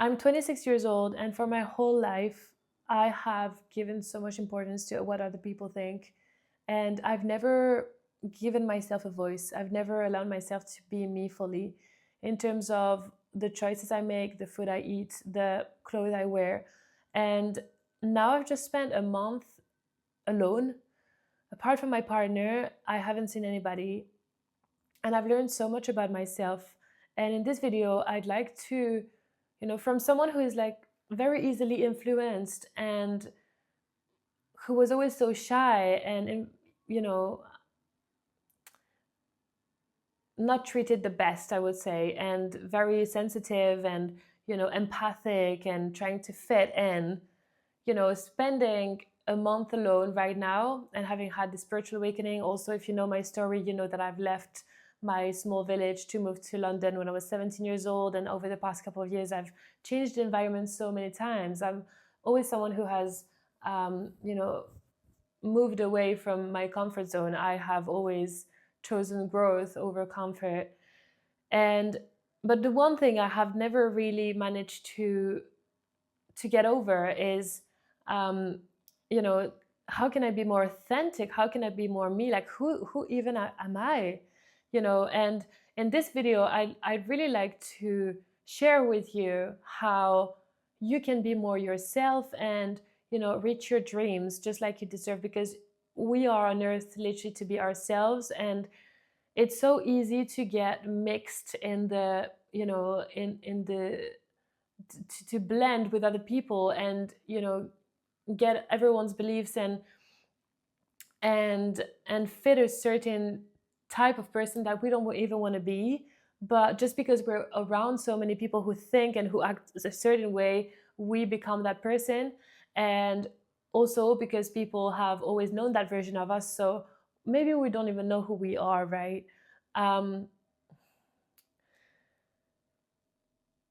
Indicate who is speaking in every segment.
Speaker 1: I'm 26 years old, and for my whole life, I have given so much importance to what other people think. And I've never given myself a voice. I've never allowed myself to be me fully in terms of the choices I make, the food I eat, the clothes I wear. And now I've just spent a month alone. Apart from my partner, I haven't seen anybody. And I've learned so much about myself. And in this video, I'd like to, from someone who is like very easily influenced and who was always so shy and, you know, not treated the best, I would say, and very sensitive and, empathic and trying to fit in, spending a month alone right now and having had the spiritual awakening. Also, if you know my story, you know that I've left my small village to move to London when I was 17 years old. And over the past couple of years, I've changed the environment so many times. I'm always someone who has, moved away from my comfort zone. I have always chosen growth over comfort. And but the one thing I have never really managed to get over is, um, you know, how can I be more authentic? How can I be more me? Like who even am I? And in this video, I'd really like to share with you how you can be more yourself and reach your dreams just like you deserve, because we are on earth literally to be ourselves. And it's so easy to get mixed in the in the to blend with other people and get everyone's beliefs and fit a certain type of person that we don't even want to be. But just because we're around so many people who think and who act a certain way, we become that person. And also because people have always known that version of us, so maybe we don't even know who we are, right? um,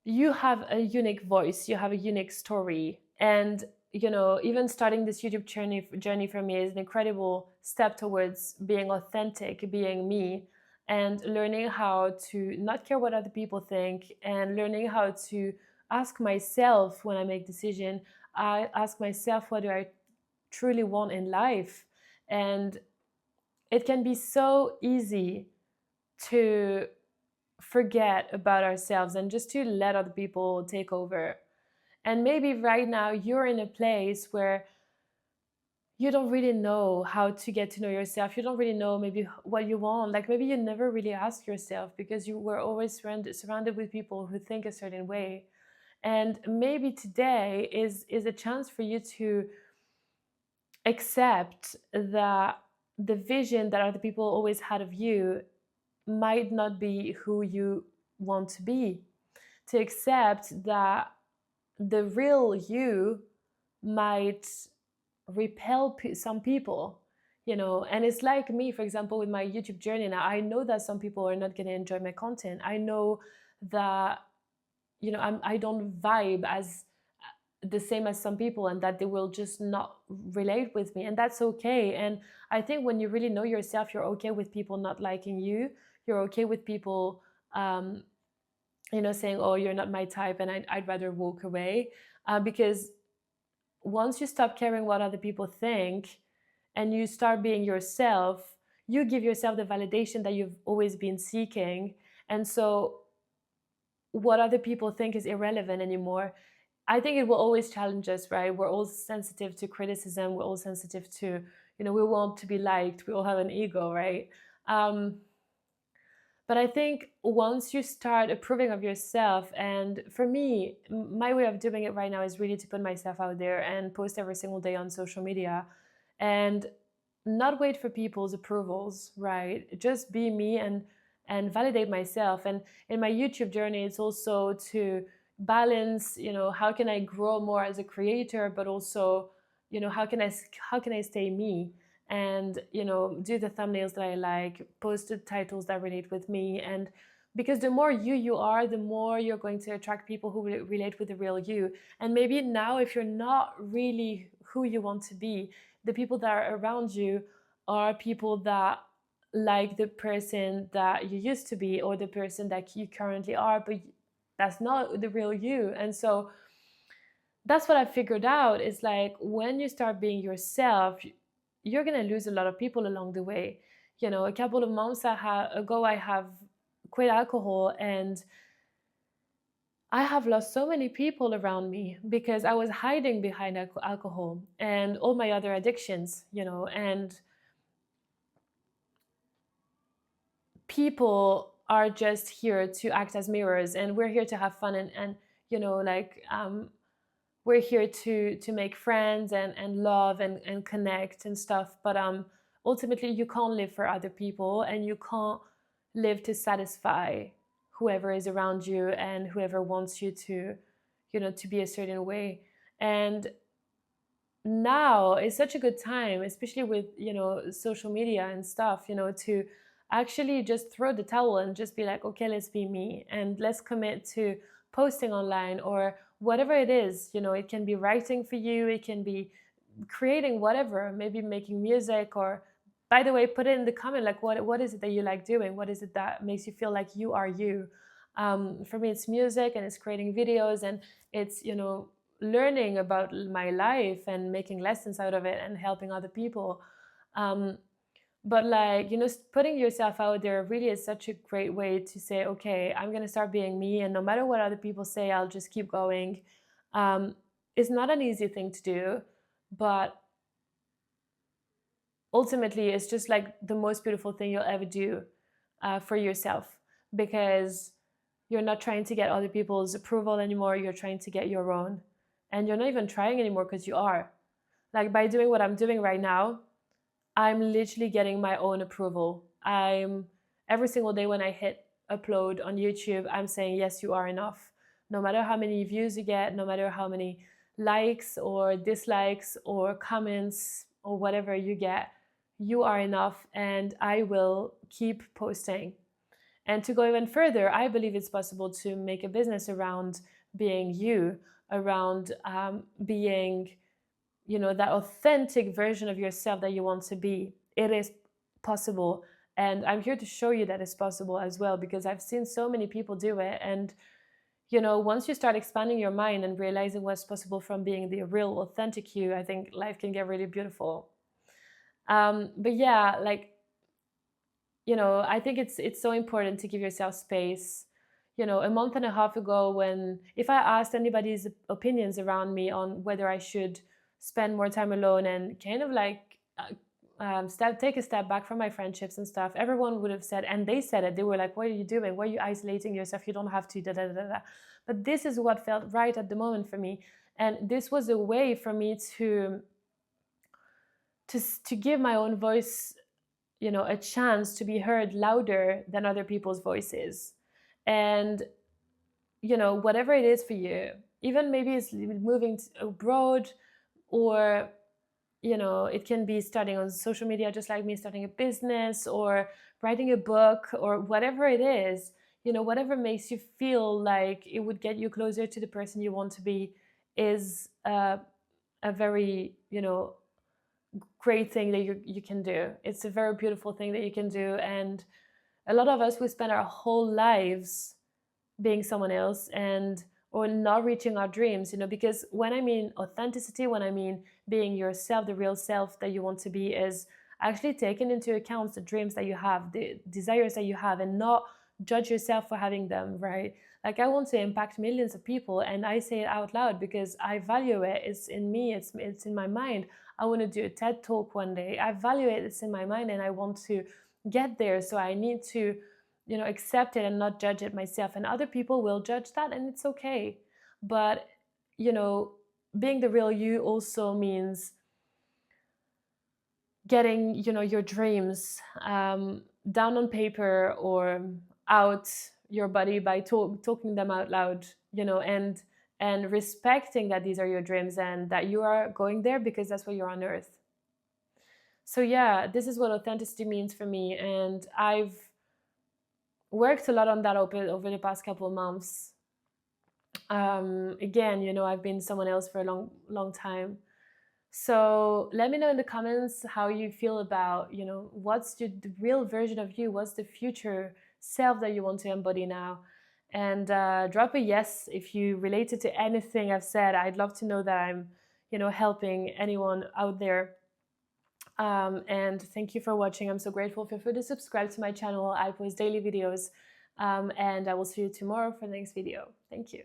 Speaker 1: you have a unique voice, you have a unique story. And even starting this YouTube journey for me is an incredible step towards being authentic, being me, and learning how to not care what other people think, and learning how to ask myself when I make decision. I ask myself, what do I truly want in life? And it can be so easy to forget about ourselves and just to let other people take over. And maybe right now you're in a place where you don't really know how to get to know yourself. You don't really know maybe what you want. Like maybe you never really ask yourself because you were always surrounded with people who think a certain way. And maybe today is a chance for you to accept that the vision that other people always had of you might not be who you want to be. To accept that the real you might repel some people. And it's like me, for example, with my YouTube journey. Now I know that some people are not going to enjoy my content. I know that I don't vibe as the same as some people, and that they will just not relate with me, and that's okay. And I think when you really know yourself, you're okay with people not liking you. You're okay with people saying, oh, you're not my type, and I'd rather walk away. Because once you stop caring what other people think and you start being yourself, you give yourself the validation that you've always been seeking. And so what other people think is irrelevant anymore. I think it will always challenge us, right? We're all sensitive to criticism. We're all sensitive to, we want to be liked. We all have an ego, right? Um, but I think once you start approving of yourself, and for me, my way of doing it right now is really to put myself out there and post every single day on social media and not wait for people's approvals, right? Just be me and validate myself. And in my YouTube journey, it's also to balance, how can I grow more as a creator, but also, how can I stay me? And do the thumbnails that I like, post the titles that relate with me. And because the more you are, the more you're going to attract people who relate with the real you. And maybe now, if you're not really who you want to be, the people that are around you are people that like the person that you used to be or the person that you currently are, but That's not the real you. And so that's what I figured out is like when you start being yourself, you're gonna lose a lot of people along the way. A couple of months ago, I have quit alcohol, and I have lost so many people around me because I was hiding behind alcohol and all my other addictions, and people are just here to act as mirrors, and we're here to have fun, and like we're here to make friends and love and connect and stuff. But ultimately you can't live for other people, and you can't live to satisfy whoever is around you and whoever wants you to be a certain way. And now is such a good time, especially with social media and stuff, to actually just throw the towel and just be like, okay, let's be me and let's commit to posting online or whatever it is. It can be writing for you, it can be creating whatever, maybe making music. Or by the way, put it in the comment, like what is it that you like doing, what is it that makes you feel like you are you. For me, it's music, and it's creating videos, and it's learning about my life and making lessons out of it and helping other people. um, but like putting yourself out there really is such a great way to say, okay, I'm going to start being me, and no matter what other people say, I'll just keep going. um, it's not an easy thing to do, but ultimately it's just like the most beautiful thing you'll ever do for yourself, because you're not trying to get other people's approval anymore, you're trying to get your own. And you're not even trying anymore, because you are. Like, by doing what I'm doing right now, I'm literally getting my own approval. I'm Every single day when I hit upload on YouTube, I'm saying, yes, you are enough. No matter how many views you get, no matter how many likes or dislikes or comments or whatever you get, you are enough, and I will keep posting. And to go even further, I believe it's possible to make a business around being you, around being that authentic version of yourself that you want to be. It is possible, and I'm here to show you that it's possible as well, because I've seen so many people do it. And once you start expanding your mind and realizing what's possible from being the real authentic you, I think life can get really beautiful. But yeah, like, I think it's so important to give yourself space. A month and a half ago, when if I asked anybody's opinions around me on whether I should spend more time alone and kind of like take a step back from my friendships and stuff, everyone would have said, and they said it, they were like, what are you doing, why are you isolating yourself, you don't have to, da da da da. But this is what felt right at the moment for me, and this was a way for me to give my own voice a chance to be heard louder than other people's voices. And whatever it is for you, even maybe it's moving abroad, or it can be starting on social media just like me, starting a business or writing a book or whatever it is. Whatever makes you feel like it would get you closer to the person you want to be is a very great thing that you can do. It's a very beautiful thing that you can do. And a lot of us, we spend our whole lives being someone else and or not reaching our dreams, because when I mean authenticity, when I mean being yourself, the real self that you want to be, is actually taking into account the dreams that you have, the desires that you have, and not judge yourself for having them, right? Like, I want to impact millions of people, and I say it out loud because I value it. It's in me, it's in my mind. I want to do a TED talk one day. I value it, it's in my mind, and I want to get there. So I need to accept it and not judge it myself. And other people will judge that, and it's okay. But you know being the real you also means getting your dreams down on paper or out your body by talking them out loud, and respecting that these are your dreams and that you are going there because that's why you're on earth. So yeah, this is what authenticity means for me, and I've worked a lot on that over the past couple of months. Again, I've been someone else for a long time. So let me know in the comments how you feel about, what's the real version of you, what's the future self that you want to embody now. and drop a yes if you related to anything I've said. I'd love to know that I'm, helping anyone out there. And thank you for watching. I'm so grateful. Feel free to subscribe to my channel. I post daily videos, and I will see you tomorrow for the next video. Thank you.